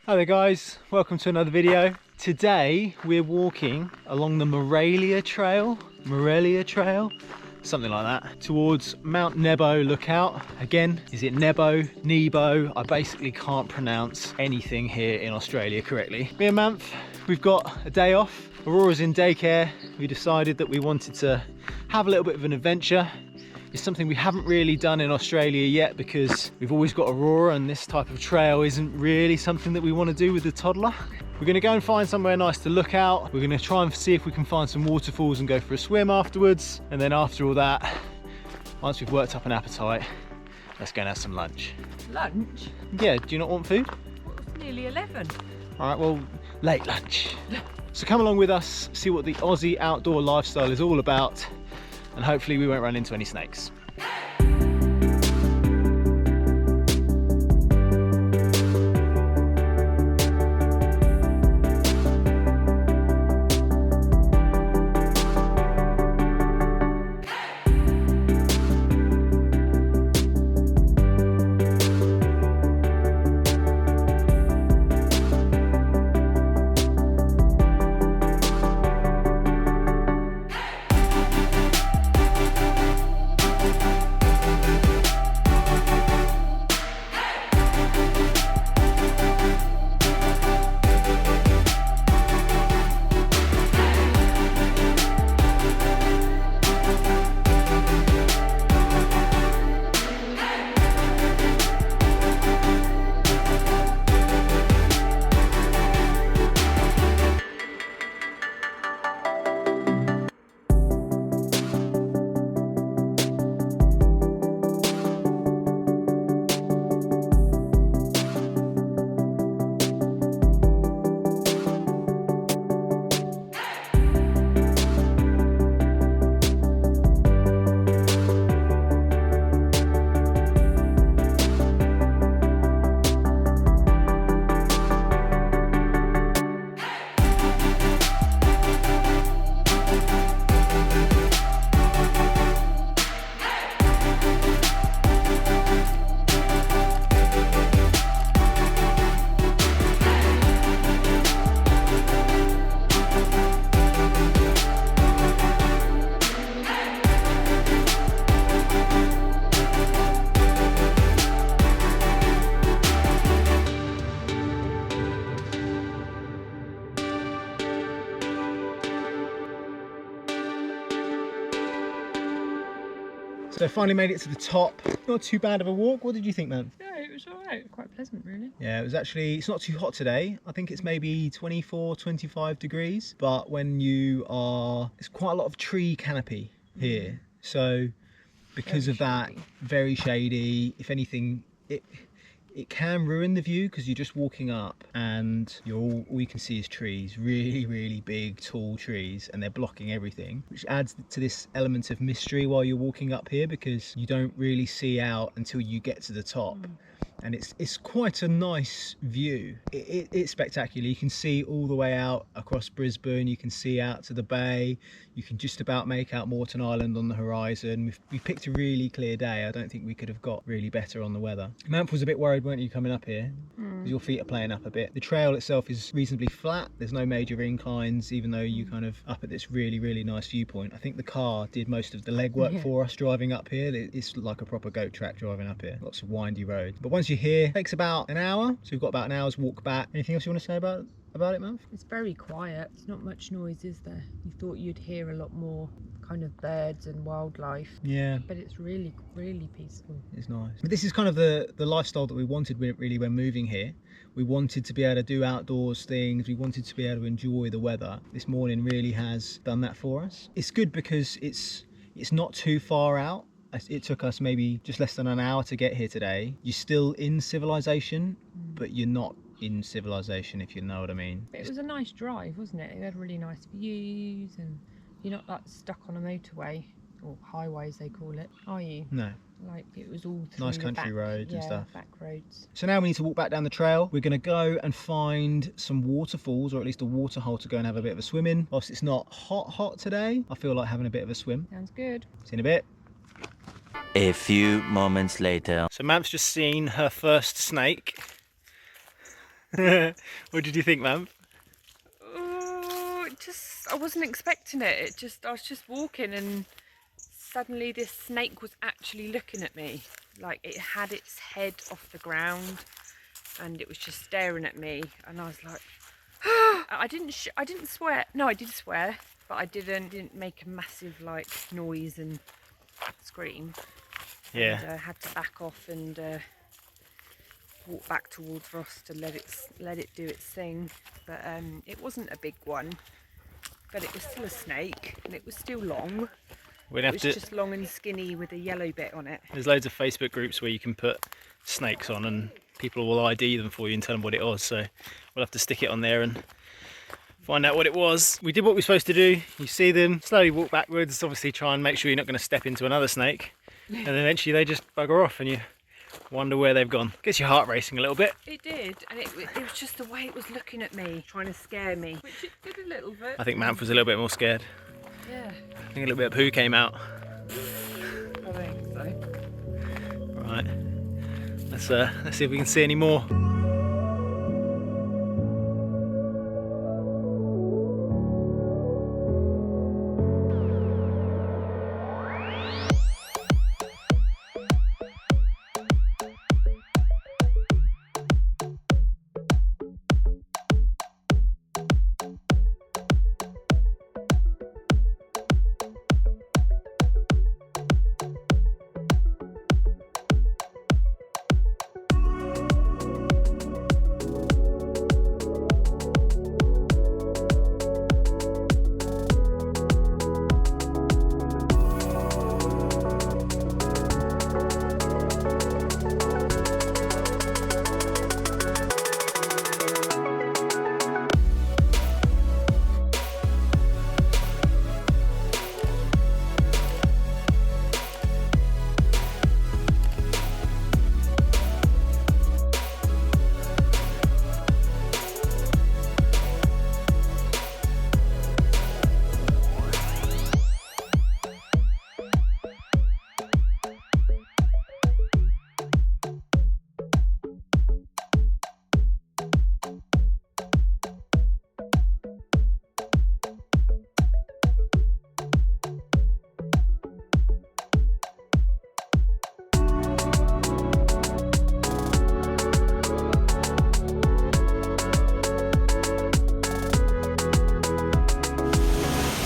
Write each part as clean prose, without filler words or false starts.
Hi there guys, welcome to another video. Today we're walking along the Morelia Trail, something like that, towards Mount Nebo Lookout. Again, is it Nebo, Nebo? I basically can't pronounce anything here in Australia correctly. Me and Manf, we've got a day off. Aurora's in daycare. We decided that we wanted to have a little bit of an adventure. It's something we haven't really done in Australia yet because we've always got Aurora, and this type of trail isn't really something that we want to do with the toddler. We're going to go and find somewhere nice to look out. We're going to try and see if we can find some waterfalls and go for a swim afterwards. And then after all that, once we've worked up an appetite, let's go and have some lunch. Lunch? Yeah, do you not want food? Well, it's nearly 11. All right, well, late lunch. So come along with us, see what the Aussie outdoor lifestyle is all about, and hopefully we won't run into any snakes. So finally made it to the top. Not too bad of a walk. What did you think, man? Yeah, it was alright. Quite pleasant, really. Yeah, it was actually, it's not too hot today. I think it's maybe 24, 25 degrees. But when you are, it's quite a lot of tree canopy here. So because of that, very shady. If anything, it can ruin the view because you're just walking up and all you can see is trees, really big tall trees, and they're blocking everything, which adds to this element of mystery while you're walking up here because you don't really see out until you get to the top. And it's quite a nice view. It's spectacular. You can see all the way out across Brisbane. You can see out to the bay. You can just about make out Moreton Island on the horizon. We picked a really clear day. I don't think we could have got really better on the weather. Manf was a bit worried, weren't you, coming up here? Because your feet are playing up a bit. The trail itself is reasonably flat. There's no major inclines, even though you kind of up at this really nice viewpoint. I think the car did most of the legwork for us driving up here. It's like a proper goat track driving up here. Lots of windy roads. But once you're here, it takes about an hour. So we've got about an hour's walk back. Anything else you want to say about it, Manf? It's very quiet. There's not much noise, is there? You thought you'd hear a lot more kind of birds and wildlife. Yeah. But it's really peaceful. It's nice. But this is kind of the lifestyle that we wanted really when moving here. We wanted to be able to do outdoors things. We wanted to be able to enjoy the weather. This morning really has done that for us. It's good because it's not too far out. It took us maybe just less than an hour to get here today. You're still in civilization, but you're not in civilization, if you know what I mean. But it was a nice drive, wasn't it? It had really nice views, and you're not like stuck on a motorway, or highway as they call it, are you? No. Like it was all through nice country roads and stuff. Back roads. So now we need to walk back down the trail. We're going to go and find some waterfalls, or at least a water hole to go and have a bit of a swim in. Whilst it's not hot today, I feel like having a bit of a swim. Sounds good. See you in a bit. A few moments later. So Mam's just seen her first snake. What did you think, ma'am? Oh, I wasn't expecting it. I was just walking and suddenly this snake was actually looking at me. Like it had its head off the ground and it was just staring at me, and I was like, I didn't swear. No, I did swear, but I didn't make a massive like noise and scream. Yeah. And had to back off and walk back towards Ross to let it do its thing. But it wasn't a big one, but it was still a snake and it was still long. It was just long and skinny with a yellow bit on it. There's loads of Facebook groups where you can put snakes on and people will ID them for you and tell them what it was. So we'll have to stick it on there and find out what it was. We did what we're supposed to do. You see them, slowly walk backwards, obviously try and make sure you're not going to step into another snake. And eventually they just bugger off and you wonder where they've gone. Gets your heart racing a little bit. It did, and it was just the way it was looking at me, trying to scare me. Which it did a little bit. I think Manf was a little bit more scared. Yeah. I think a little bit of poo came out. I think so. Right. Let's see if we can see any more.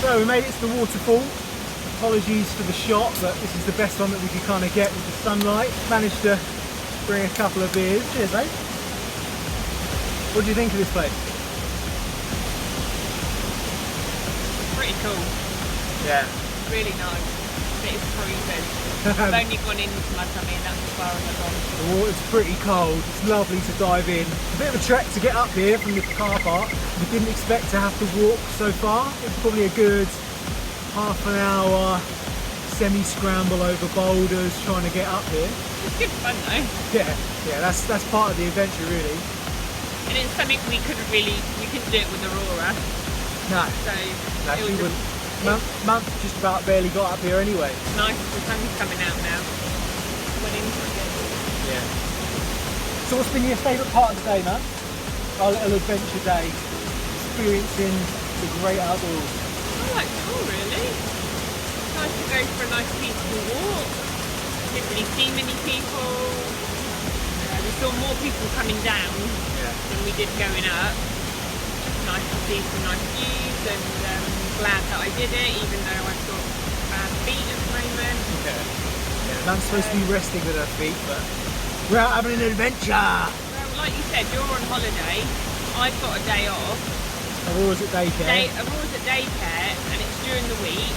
So we made it to the waterfall. Apologies for the shot, but this is the best one that we could kind of get with the sunlight. Managed to bring a couple of beers. Cheers, mate. What do you think of this place? Pretty cool. Yeah. Really nice. But it's freezing. I've only gone into my tummy and that's as far as I've gone. The water's pretty cold. It's lovely to dive in. A bit of a trek to get up here from the car park. We didn't expect to have to walk so far. It's probably a good half an hour semi-scramble over boulders trying to get up here. It's good fun though. Yeah, that's part of the adventure really. And it's something we couldn't do it with Aurora. No. So No, it she was wouldn't. Mum just about barely got up here anyway. nice. The sun's coming out now. Went into it again. Yeah. So what's been your favourite part of the day, man? Our little adventure day, experiencing the great outdoors. I like it all really. It's nice to go for a nice peaceful walk. Didn't really see many people. We saw more people coming down than we did going up. Nice to see some nice views, and glad that I did it, even though I've got bad feet at the moment. Yeah, Man's supposed to be resting with her feet, but we're out having an adventure. Well, like you said, you're on holiday. I've got a day off. Aurora's at daycare. Aurora's at daycare, and it's during the week.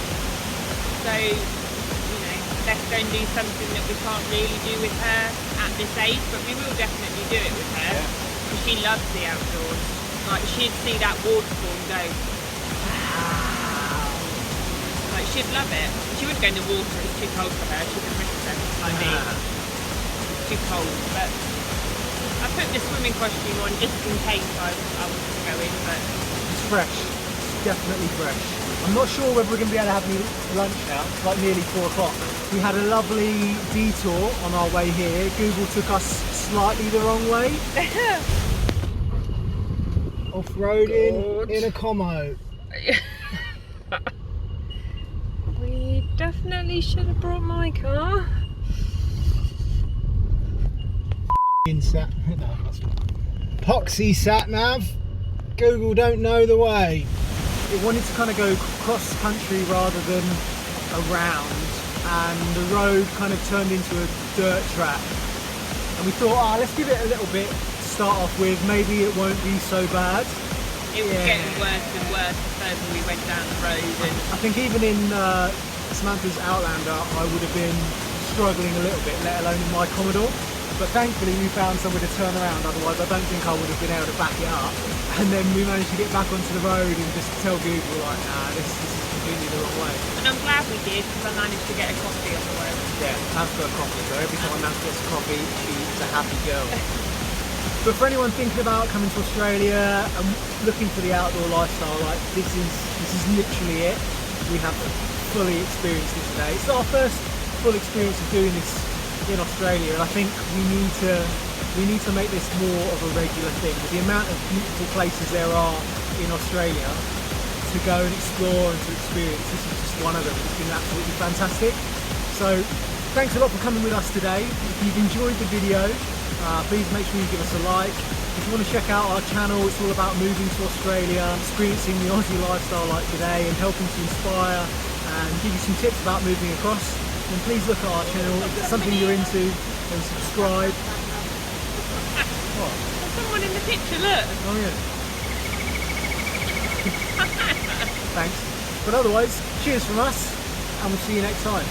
So, you know, let's go and do something that we can't really do with her at this age, but we will definitely do it with her. Because she loves the outdoors. Like, she'd see that waterfall and go, wow. Like, she'd love it. She wouldn't go in the water, it's too cold for her. She wouldn't risk it like me. It's too cold. But I put the swimming costume on just in case I was to go in, but It's fresh. It's definitely fresh. I'm not sure whether we're going to be able to have any lunch now. It's like nearly 4 o'clock. We had a lovely detour on our way here. Google took us slightly the wrong way. Off-roading God. in a Como. We definitely should have brought my car. Sat, no, that's not. Poxy sat nav. Google don't know the way. It wanted to kind of go cross country rather than around, and the road kind of turned into a dirt track. And we thought, let's give it a little bit to start off with. Maybe it won't be so bad. It was getting worse and worse the further we went down the road. And I think even in Samantha's Outlander, I would have been struggling a little bit, let alone in my Commodore. But thankfully we found somewhere to turn around, otherwise I don't think I would have been able to back it up. And then we managed to get back onto the road and just tell Google, like, nah, this is completely the wrong way. I'm glad we did, because I managed to get a coffee on the way. Yeah, Nav's got a coffee, so every time Nav gets a coffee, she's a happy girl. But for anyone thinking about coming to Australia and looking for the outdoor lifestyle, like, this is literally it. We have fully experienced it today. It's our first full experience of doing this in Australia, and I think we need to make this more of a regular thing. With the amount of beautiful places there are in Australia to go and explore and to experience, this is just one of them. It's been absolutely fantastic. So thanks a lot for coming with us today. If you've enjoyed the video, please make sure you give us a like. If you want to check out our channel, it's all about moving to Australia, experiencing the Aussie lifestyle like today, and helping to inspire and give you some tips about moving across. Then please look at our channel. If it's something you're into, then subscribe. What? There's someone in the picture, look. Oh yeah. Thanks. But otherwise, cheers from us, and we'll see you next time.